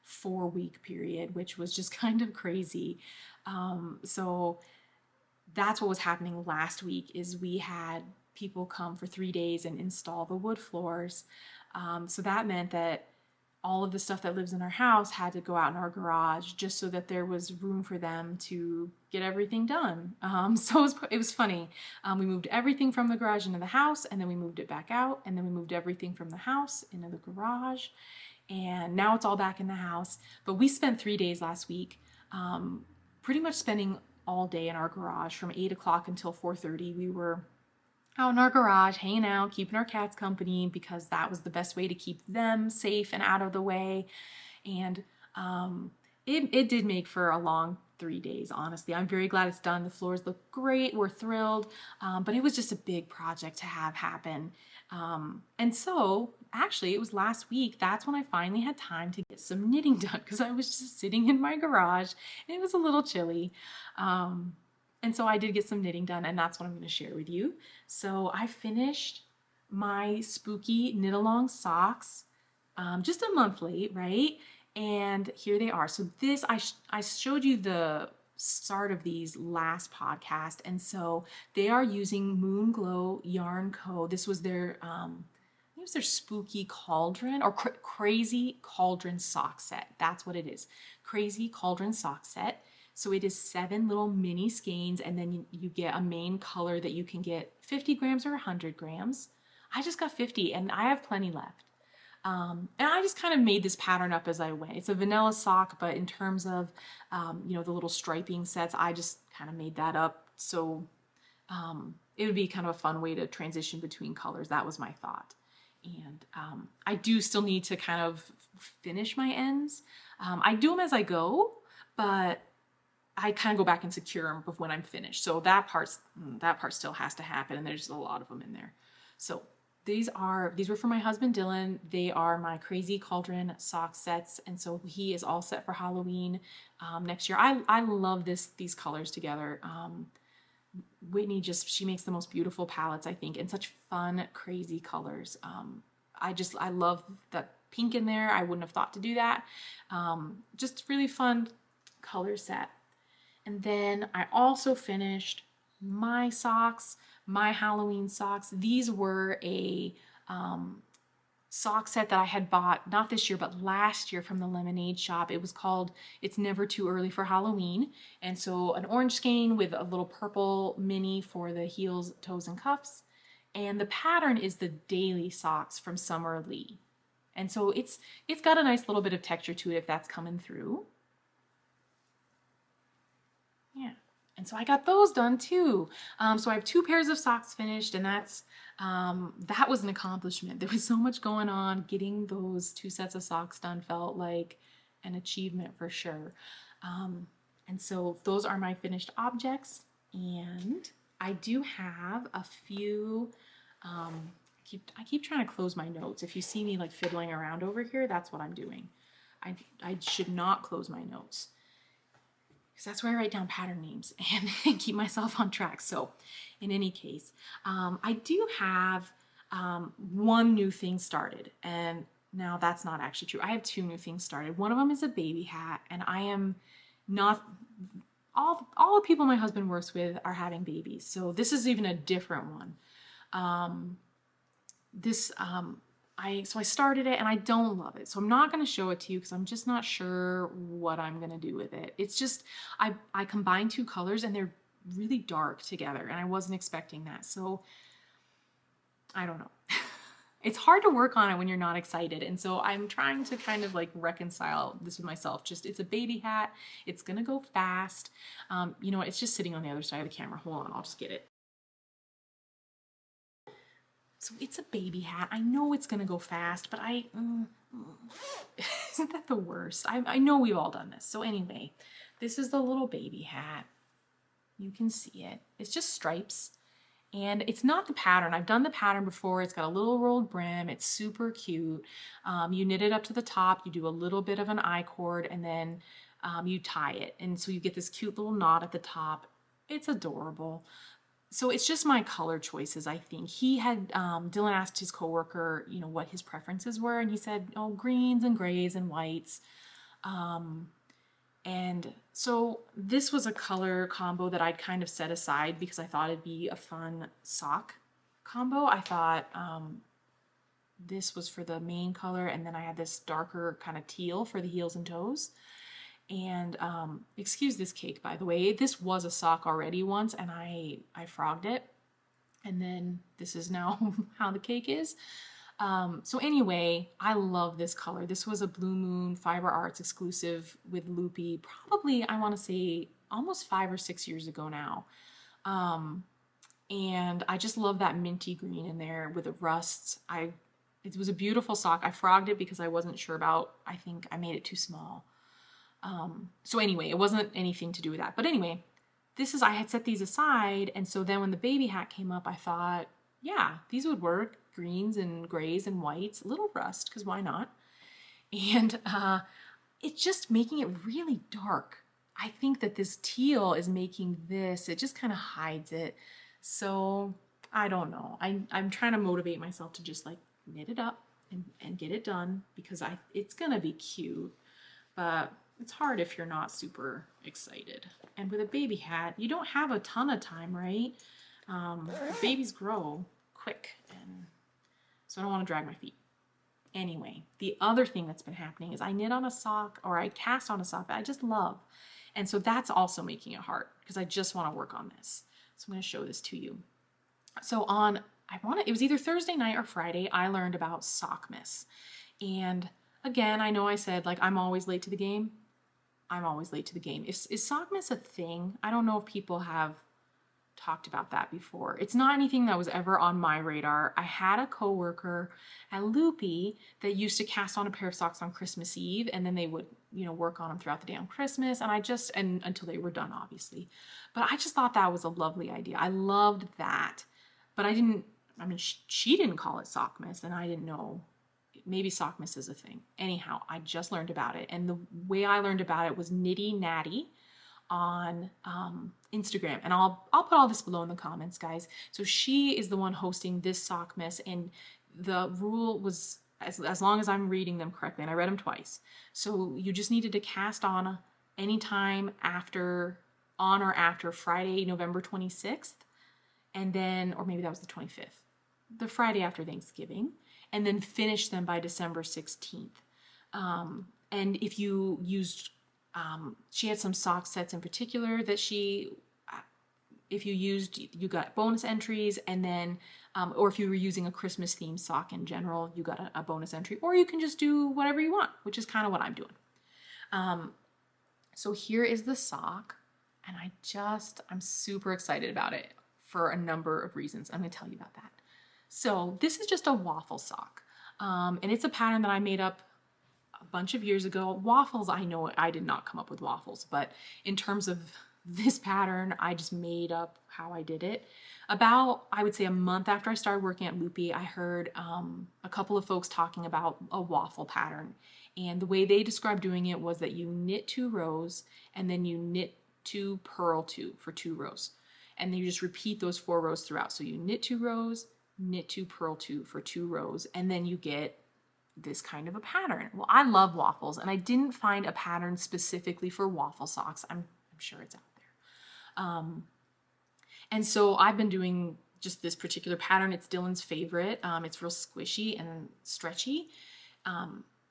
4-week period, which was just kind of crazy. So that's what was happening last week is we had people come for 3 days and install the wood floors. So that meant that all of the stuff that lives in our house had to go out in our garage just so that there was room for them to get everything done. So it was funny. We moved everything from the garage into the house, and then we moved it back out, and then we moved everything from the house into the garage, and now it's all back in the house. But we spent 3 days last week pretty much spending all day in our garage from 8 o'clock until 4:30. We were out in our garage, hanging out, keeping our cats company because that was the best way to keep them safe and out of the way. And it did make for a long 3 days, honestly. I'm very glad it's done. The floors look great. We're thrilled. But it was just a big project to have happen. And so actually it was last week. That's when I finally had time to get some knitting done because I was just sitting in my garage and it was a little chilly. And so I did get some knitting done, and that's what I'm going to share with you. So I finished my spooky knit along socks just a month late, right? And here they are. So this, I showed you the start of these last podcast, and so they are using Moon Glow Yarn Co. This was their, I think it was their spooky cauldron or crazy cauldron sock set. That's what it is. Crazy cauldron sock set. So it is 7 little mini skeins, and then you get a main color that you can get 50 grams or 100 grams. I just got 50 and I have plenty left. And I just kind of made this pattern up as I went. It's a vanilla sock, but in terms of, the little striping sets, I just kind of made that up. So it would be kind of a fun way to transition between colors. That was my thought. And I do still need to kind of finish my ends. I do them as I go, but I kind of go back and secure them when I'm finished. So that part still has to happen, and there's a lot of them in there. So these were for my husband Dylan. They are my crazy cauldron sock sets, and so he is all set for Halloween next year. I love these colors together. Whitney she makes the most beautiful palettes, I think, and such fun, crazy colors. I love that pink in there. I wouldn't have thought to do that. Just really fun color set. And then I also finished my socks, my Halloween socks. These were a sock set that I had bought, not this year, but last year from the Lemonade Shop. It was called It's Never Too Early for Halloween. And so an orange skein with a little purple mini for the heels, toes, and cuffs. And the pattern is the daily socks from Summer Lee. And so it's got a nice little bit of texture to it if that's coming through. Yeah, and so I got those done too. So I have 2 pairs of socks finished, and that was an accomplishment. There was so much going on. Getting those 2 sets of socks done felt like an achievement for sure. And so those are my finished objects, and I do have a few. I keep trying to close my notes. If you see me like fiddling around over here, that's what I'm doing. I should not close my notes, because that's where I write down pattern names and keep myself on track. So in any case, I do have 1 new thing started, and now that's not actually true. I have 2 new things started. One of them is a baby hat, and I am not, all the people my husband works with are having babies. So this is even a different one. So I started it and I don't love it. So I'm not going to show it to you because I'm just not sure what I'm going to do with it. It's just, I combined 2 colors and they're really dark together, and I wasn't expecting that. So I don't know. It's hard to work on it when you're not excited. And so I'm trying to kind of like reconcile this with myself. Just, it's a baby hat. It's going to go fast. You know what? It's just sitting on the other side of the camera. Hold on. I'll just get it. So it's a baby hat. I know it's going to go fast, but isn't that the worst? I know we've all done this. So anyway, this is the little baby hat. You can see it. It's just stripes, and it's not the pattern. I've done the pattern before. It's got a little rolled brim. It's super cute. You knit it up to the top. You do a little bit of an I-cord, and then you tie it. And so you get this cute little knot at the top. It's adorable. So it's just my color choices, I think. He had, Dylan asked his coworker, what his preferences were, and he said, greens and grays and whites. And so this was a color combo that I'd kind of set aside because I thought it'd be a fun sock combo. I thought this was for the main color, and then I had this darker kind of teal for the heels and toes. And excuse this cake, by the way. This was a sock already once, and I frogged it. And then this is now how the cake is. So anyway, I love this color. This was a Blue Moon Fiber Arts exclusive with Loopy, probably, I want to say, almost 5 or 6 years ago now. And I just love that minty green in there with the rusts. It was a beautiful sock. I frogged it because I wasn't sure about, I think I made it too small. So anyway, it wasn't anything to do with that. But anyway, I had set these aside. And so then when the baby hat came up, I thought, yeah, these would work. Greens and grays and whites, a little rust, because why not? And it's just making it really dark. I think that this teal is making this, it just kind of hides it. So I don't know. I'm trying to motivate myself to just like knit it up and get it done because it's gonna be cute, but it's hard if you're not super excited. And with a baby hat, you don't have a ton of time, right? Babies grow quick, and so I don't want to drag my feet. Anyway, the other thing that's been happening is I knit on a sock, or I cast on a sock that I just love. And so that's also making it hard because I just want to work on this. So I'm going to show this to you. So it was either Thursday night or Friday, I learned about Sockmas. And again, I know I said like I'm always late to the game. I'm always late to the game. Is Sockmas a thing? I don't know if people have talked about that before. It's not anything that was ever on my radar. I had a coworker at Loopy that used to cast on a pair of socks on Christmas Eve, and then they would, work on them throughout the day on Christmas, and until they were done, obviously. But I just thought that was a lovely idea. I loved that. But she didn't call it Sockmas, and I didn't know. Maybe Sockmas is a thing. Anyhow, I just learned about it. And the way I learned about it was Nitty Natty on Instagram, and I'll put all this below in the comments, guys. So she is the one hosting this Sockmas, and the rule was as long as I'm reading them correctly, and I read them twice. So you just needed to cast on anytime on or after Friday, November 26th, and then, or maybe that was the 25th, the Friday after Thanksgiving, and then finish them by December 16th. And if you used she had some sock sets in particular that if you used, you got bonus entries, and then, or if you were using a Christmas themed sock in general, you got a bonus entry, or you can just do whatever you want, which is kind of what I'm doing. So here is the sock, and I'm super excited about it for a number of reasons. I'm going to tell you about that. So this is just a waffle sock, and it's a pattern that I made up a bunch of years ago. Waffles, I know I did not come up with waffles, but in terms of this pattern, I just made up how I did it. About, I would say, a month after I started working at Loopy, I heard a couple of folks talking about a waffle pattern. And the way they described doing it was that you knit 2 rows and then you knit 2, purl 2 for 2 rows. And then you just repeat those 4 rows throughout. So you knit 2 rows, knit 2, purl 2 for 2 rows, and then you get this kind of a pattern. Well, I love waffles, and I didn't find a pattern specifically for waffle socks. I'm sure it's out there. And so I've been doing just this particular pattern. It's Dylan's favorite. It's real squishy and stretchy.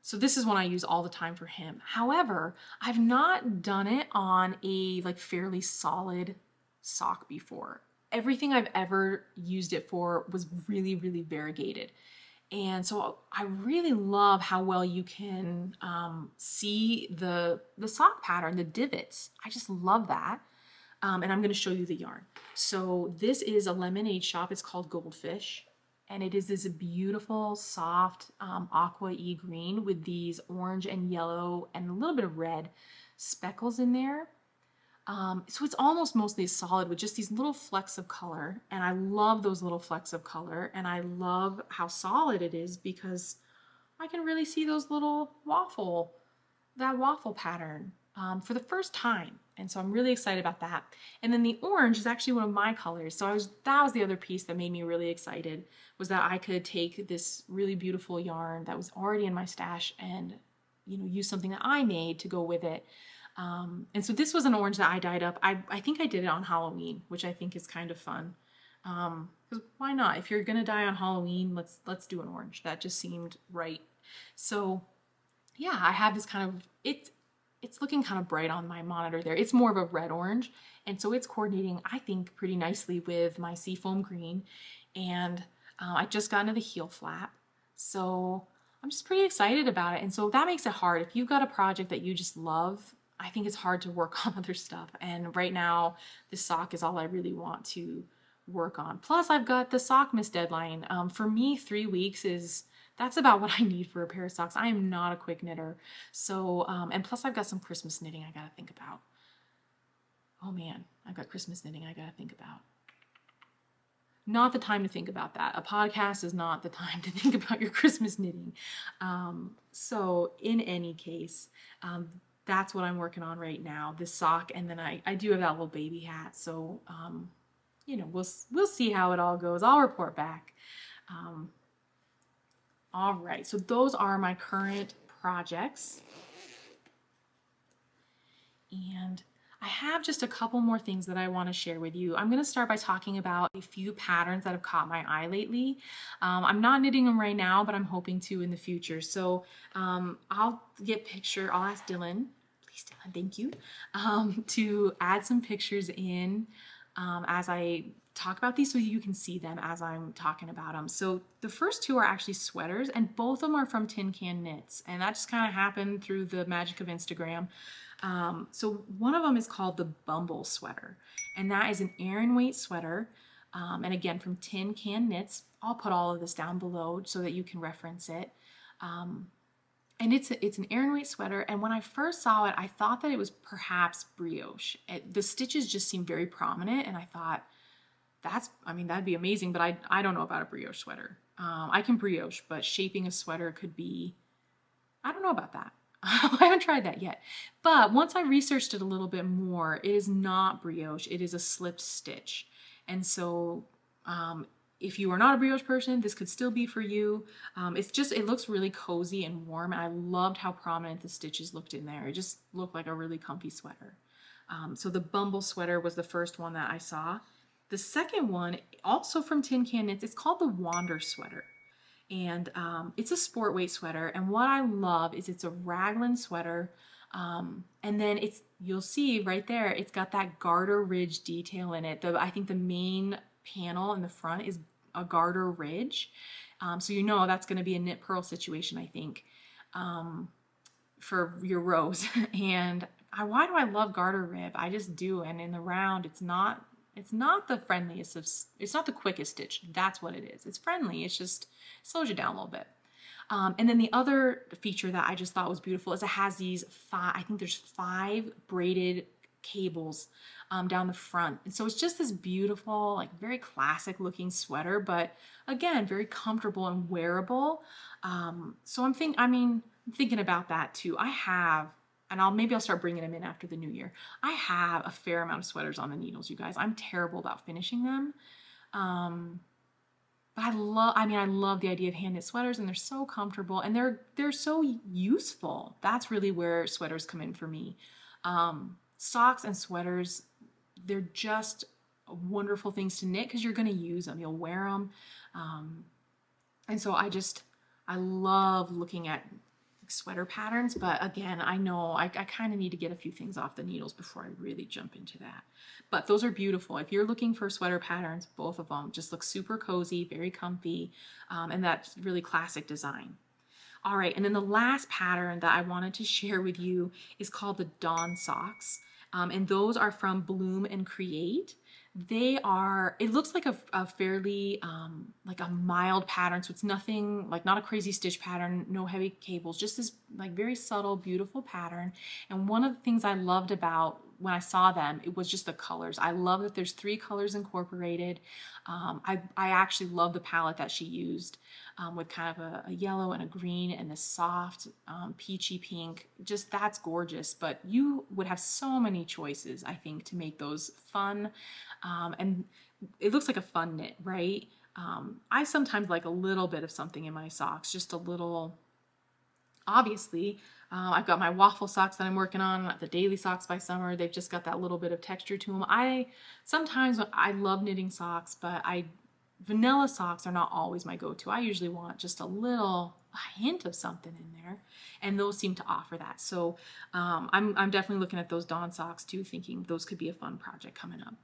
So this is one I use all the time for him. However, I've not done it on a fairly solid sock before. Everything I've ever used it for was really, really variegated. And so I really love how well you can see the sock pattern, the divots. I just love that. And I'm going to show you the yarn. So this is a lemonade shop. It's called Goldfish. And it is this beautiful, soft aqua-y green with these orange and yellow and a little bit of red speckles in there. So it's almost mostly solid with just these little flecks of color. And I love those little flecks of color. And I love how solid it is because I can really see those little waffle pattern for the first time. And so I'm really excited about that. And then the orange is actually one of my colors. So that was the other piece that made me really excited, was that I could take this really beautiful yarn that was already in my stash and, use something that I made to go with it. And so this was an orange that I dyed up. I think I did it on Halloween, which I think is kind of fun. Because why not? If you're gonna dye on Halloween, let's do an orange. That just seemed right. So yeah, I have this kind of, it's looking kind of bright on my monitor there. It's more of a red orange. And so it's coordinating, I think, pretty nicely with my seafoam green. And I just got into the heel flap. So I'm just pretty excited about it. And so that makes it hard. If you've got a project that you just love, I think it's hard to work on other stuff. And right now, this sock is all I really want to work on. Plus, I've got the sock miss deadline. For me, 3 weeks that's about what I need for a pair of socks. I am not a quick knitter. So, and plus I've got some Christmas knitting I gotta think about. Oh man, I've got Christmas knitting I gotta think about. Not the time to think about that. A podcast is not the time to think about your Christmas knitting. So in any case, that's what I'm working on right now, this sock. And then I do have that little baby hat. So, we'll see how it all goes. I'll report back. All right, so those are my current projects. And I have just a couple more things that I want to share with you. I'm going to start by talking about a few patterns that have caught my eye lately. I'm not knitting them right now, but I'm hoping to in the future. So I'll ask Dylan, please Dylan, thank you, to add some pictures in as I talk about these so you can see them as I'm talking about them. So the first two are actually sweaters, and both of them are from Tin Can Knits, and that just kind of happened through the magic of Instagram. So one of them is called the Bumble sweater, and that is an Aran weight sweater, and again from Tin Can Knits. I'll put all of this down below so that you can reference it. And it's an Aran weight sweater, and when I first saw it, I thought that it was perhaps brioche. The stitches just seemed very prominent, and I thought, that'd be amazing, but I don't know about a brioche sweater. I can brioche, but shaping a sweater could be, I don't know about that. I haven't tried that yet. But once I researched it a little bit more, it is not brioche, it is a slipped stitch. And so if you are not a brioche person, this could still be for you. It looks really cozy and warm. And I loved how prominent the stitches looked in there. It just looked like a really comfy sweater. So the Bumble sweater was the first one that I saw. The second one, also from Tin Can Knits, it's called the Wander sweater. And it's a sport weight sweater. And what I love is it's a raglan sweater. And then you'll see right there, it's got that garter ridge detail in it. I think the main panel in the front is a garter ridge. So that's going to be a knit purl situation, I think, for your rows. And why do I love garter rib? I just do. And in the round, it's not the friendliest it's not the quickest stitch. That's what it is. It's friendly. It's just slows you down a little bit. And then the other feature that I just thought was beautiful is it has these I think there's 5 braided cables down the front. And so it's just this beautiful, like very classic looking sweater, but again, very comfortable and wearable. So I'm thinking about that too. Maybe I'll start bringing them in after the new year. I have a fair amount of sweaters on the needles, you guys. I'm terrible about finishing them. But I love the idea of hand knit sweaters, and they're so comfortable and they're so useful. That's really where sweaters come in for me. Socks and sweaters, they're just wonderful things to knit because you're going to use them. You'll wear them. And so I love looking at sweater patterns, but again, I know I kind of need to get a few things off the needles before I really jump into that. But those are beautiful. If you're looking for sweater patterns, both of them just look super cozy, very comfy, and that's really classic design. All right, and then the last pattern that I wanted to share with you is called the Dawn socks, and those are from Bloom and Create. It looks like a fairly, like a mild pattern. So it's nothing, like not a crazy stitch pattern, no heavy cables, just this like very subtle, beautiful pattern. And one of the things I loved about when I saw them, it was just the colors. I love that there's 3 colors incorporated. I actually love the palette that she used with kind of a yellow and a green and this soft peachy pink. Just that's gorgeous. But you would have so many choices, I think, to make those fun. And it looks like a fun knit, right? I sometimes like a little bit of something in my socks, just a little, obviously, I've got my waffle socks that I'm working on, the daily socks by Summer. They've just got that little bit of texture to them. I love knitting socks, but vanilla socks are not always my go-to. I usually want just a hint of something in there, and those seem to offer that. So I'm definitely looking at those Dawn socks too, thinking those could be a fun project coming up.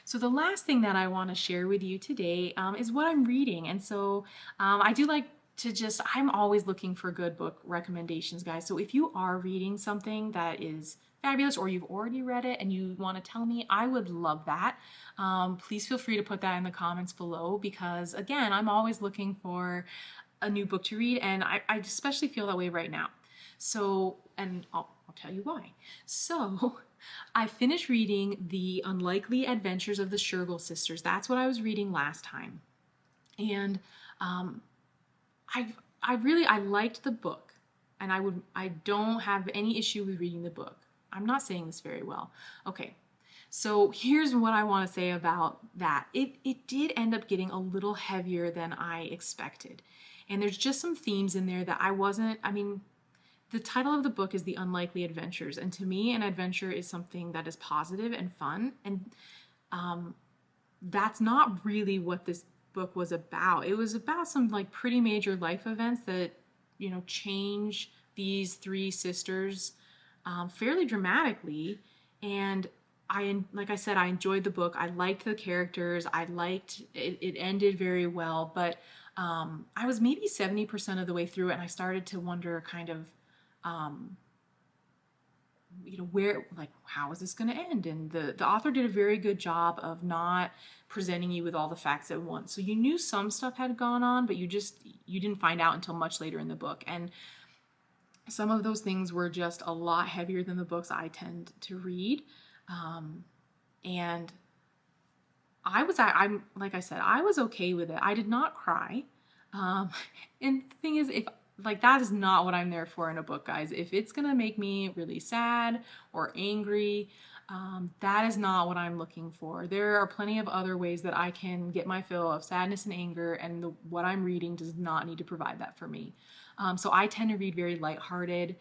So the last thing that I want to share with you today is what I'm reading. And so I do like to I'm always looking for good book recommendations, guys. So if you are reading something that is fabulous or you've already read it and you want to tell me, I would love that. Please feel free to put that in the comments below, because again, I'm always looking for a new book to read, and I especially feel that way right now. So, and I'll tell you why. So I finished reading The Unlikely Adventures of the Shergill Sisters. That's what I was reading last time. And I liked the book, and I don't have any issue with reading the book. I'm not saying this very well. Okay. So here's what I want to say about that. It did end up getting a little heavier than I expected. And there's just some themes in there that the title of the book is The Unlikely Adventures. And to me, an adventure is something that is positive and fun. And that's not really what this book was about. It was about some like pretty major life events that, change these three sisters fairly dramatically. And like I said, I enjoyed the book. I liked the characters. I liked it. It ended very well, but I was maybe 70% of the way through it, and I started to wonder kind of, how is this going to end? And the author did a very good job of not presenting you with all the facts at once. So you knew some stuff had gone on, but you didn't find out until much later in the book. And some of those things were just a lot heavier than the books I tend to read. And I'm like I said, I was okay with it. I did not cry. And the thing is, that is not what I'm there for in a book, guys. If it's gonna make me really sad or angry, that is not what I'm looking for. There are plenty of other ways that I can get my fill of sadness and anger, and what I'm reading does not need to provide that for me. So I tend to read very lighthearted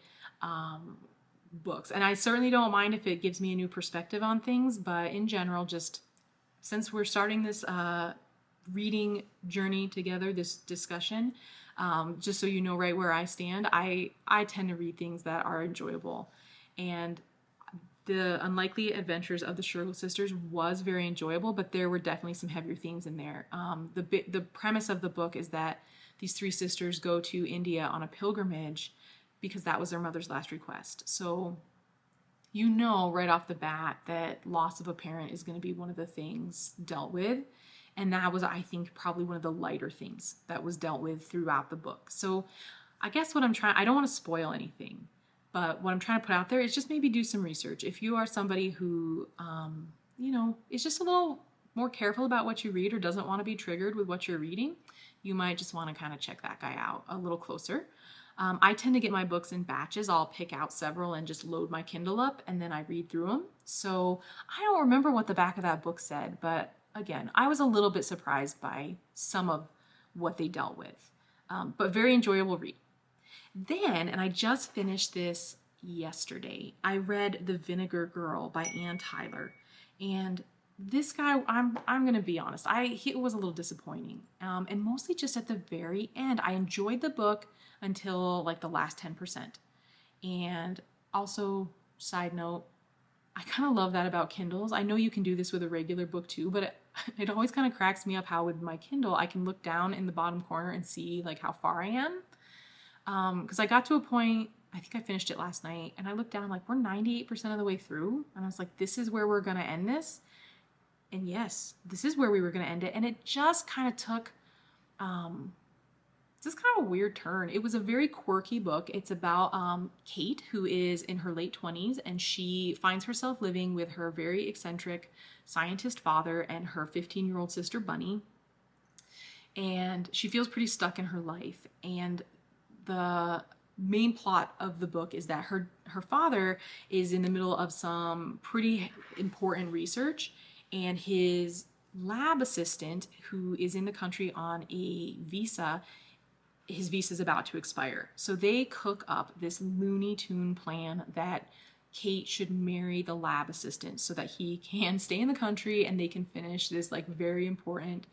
books, and I certainly don't mind if it gives me a new perspective on things, but in general, just since we're starting this reading journey together, this discussion, just so you know right where I stand, I tend to read things that are enjoyable. And The Unlikely Adventures of the Shergill Sisters was very enjoyable, but there were definitely some heavier themes in there. The premise of the book is that these three sisters go to India on a pilgrimage because that was their mother's last request. So right off the bat that loss of a parent is going to be one of the things dealt with. And that was, I think, probably one of the lighter things that was dealt with throughout the book. So I guess I don't want to spoil anything, but what I'm trying to put out there is just maybe do some research. If you are somebody who, is just a little more careful about what you read or doesn't want to be triggered with what you're reading, you might just want to kind of check that guy out a little closer. I tend to get my books in batches. I'll pick out several and just load my Kindle up, and then I read through them. So I don't remember what the back of that book said, but again, I was a little bit surprised by some of what they dealt with, but very enjoyable read. Then, and I just finished this yesterday, I read The Vinegar Girl by Ann Tyler. And this guy, I'm going to be honest, it was a little disappointing. And mostly just at the very end. I enjoyed the book until like the last 10%. And also, side note, I kind of love that about Kindles. I know you can do this with a regular book too, but it always kind of cracks me up how with my Kindle, I can look down in the bottom corner and see like how far I am. Because I got to a point, I think I finished it last night, and I looked down like we're 98% of the way through, and I was like, this is where we're going to end this. And yes, this is where we were going to end it. And it just kind of took just kind of a weird turn. It was a very quirky book. It's about Kate, who is in her late 20s, and she finds herself living with her very eccentric scientist father and her 15-year-old sister, Bunny. And she feels pretty stuck in her life. And the main plot of the book is that her father is in the middle of some pretty important research, and his lab assistant, who is in the country on a visa, his visa is about to expire. So they cook up this Looney Tune plan that Kate should marry the lab assistant so that he can stay in the country and they can finish this like very important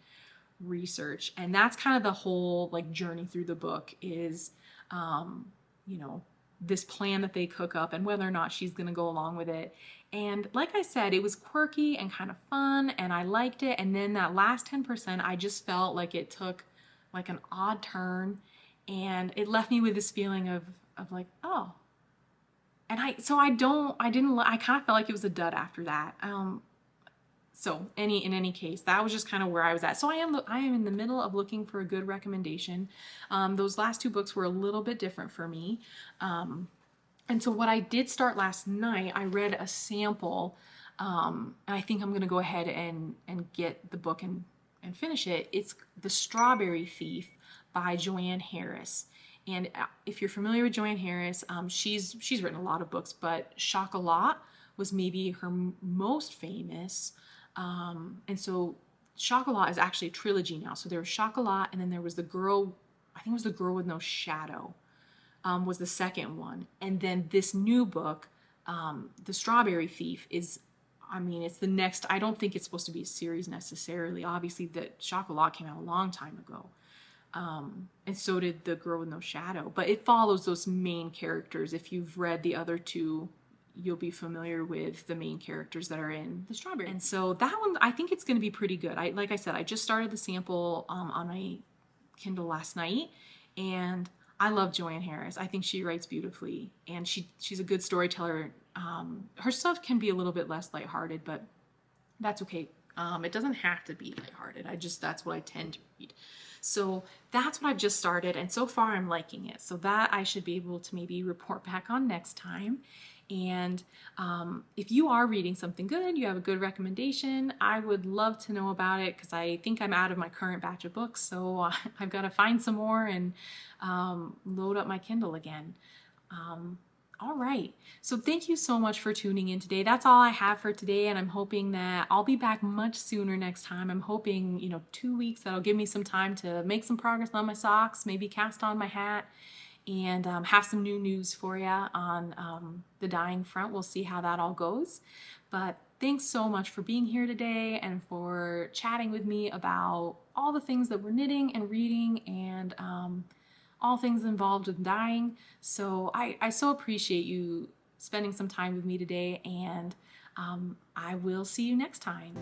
research. And that's kind of the whole like journey through the book is, you know, this plan that they cook up and whether or not she's going to go along with it. And like I said, it was quirky and kind of fun and I liked it. And then that last 10%, I just felt like it took like an odd turn and it left me with this feeling of like, oh. And I kind of felt like it was a dud after that. So in any case, that was just kind of where I was at. So I am in the middle of looking for a good recommendation. Those last two books were a little bit different for me. And so what I did start last night, I read a sample, and I think I'm going to go ahead and get the book and finish it. It's The Strawberry Thief by Joanne Harris. And if you're familiar with Joanne Harris, she's written a lot of books, but Chocolat was maybe her most famous. And so Chocolat is actually a trilogy now. So there was Chocolat, and then there was the girl, I think it was The Girl with No Shadow, was the second one. And then this new book, The Strawberry Thief, is, I mean, it's the next, I don't think it's supposed to be a series necessarily. Obviously, the Chocolat came out a long time ago. And so did The Girl with No Shadow. But it follows those main characters. If you've read the other two, you'll be familiar with the main characters that are in The Strawberry. And so that one, I think it's going to be pretty good. Like I said, I just started the sample on my Kindle last night, and I love Joanne Harris. I think she writes beautifully, and she's a good storyteller. Her stuff can be a little bit less lighthearted, but that's okay. It doesn't have to be lighthearted. That's what I tend to read. So that's what I've just started, and so far I'm liking it. So that I should be able to maybe report back on next time. And if you are reading something good, you have a good recommendation, I would love to know about it because I think I'm out of my current batch of books. So I've got to find some more and load up my Kindle again. All right. So thank you so much for tuning in today. That's all I have for today. And I'm hoping that I'll be back much sooner next time. I'm hoping, 2 weeks, that'll give me some time to make some progress on my socks, maybe cast on my hat, and have some new news for you on the dyeing front. We'll see how that all goes. But thanks so much for being here today and for chatting with me about all the things that we're knitting and reading and all things involved with dyeing. So I so appreciate you spending some time with me today, and I will see you next time.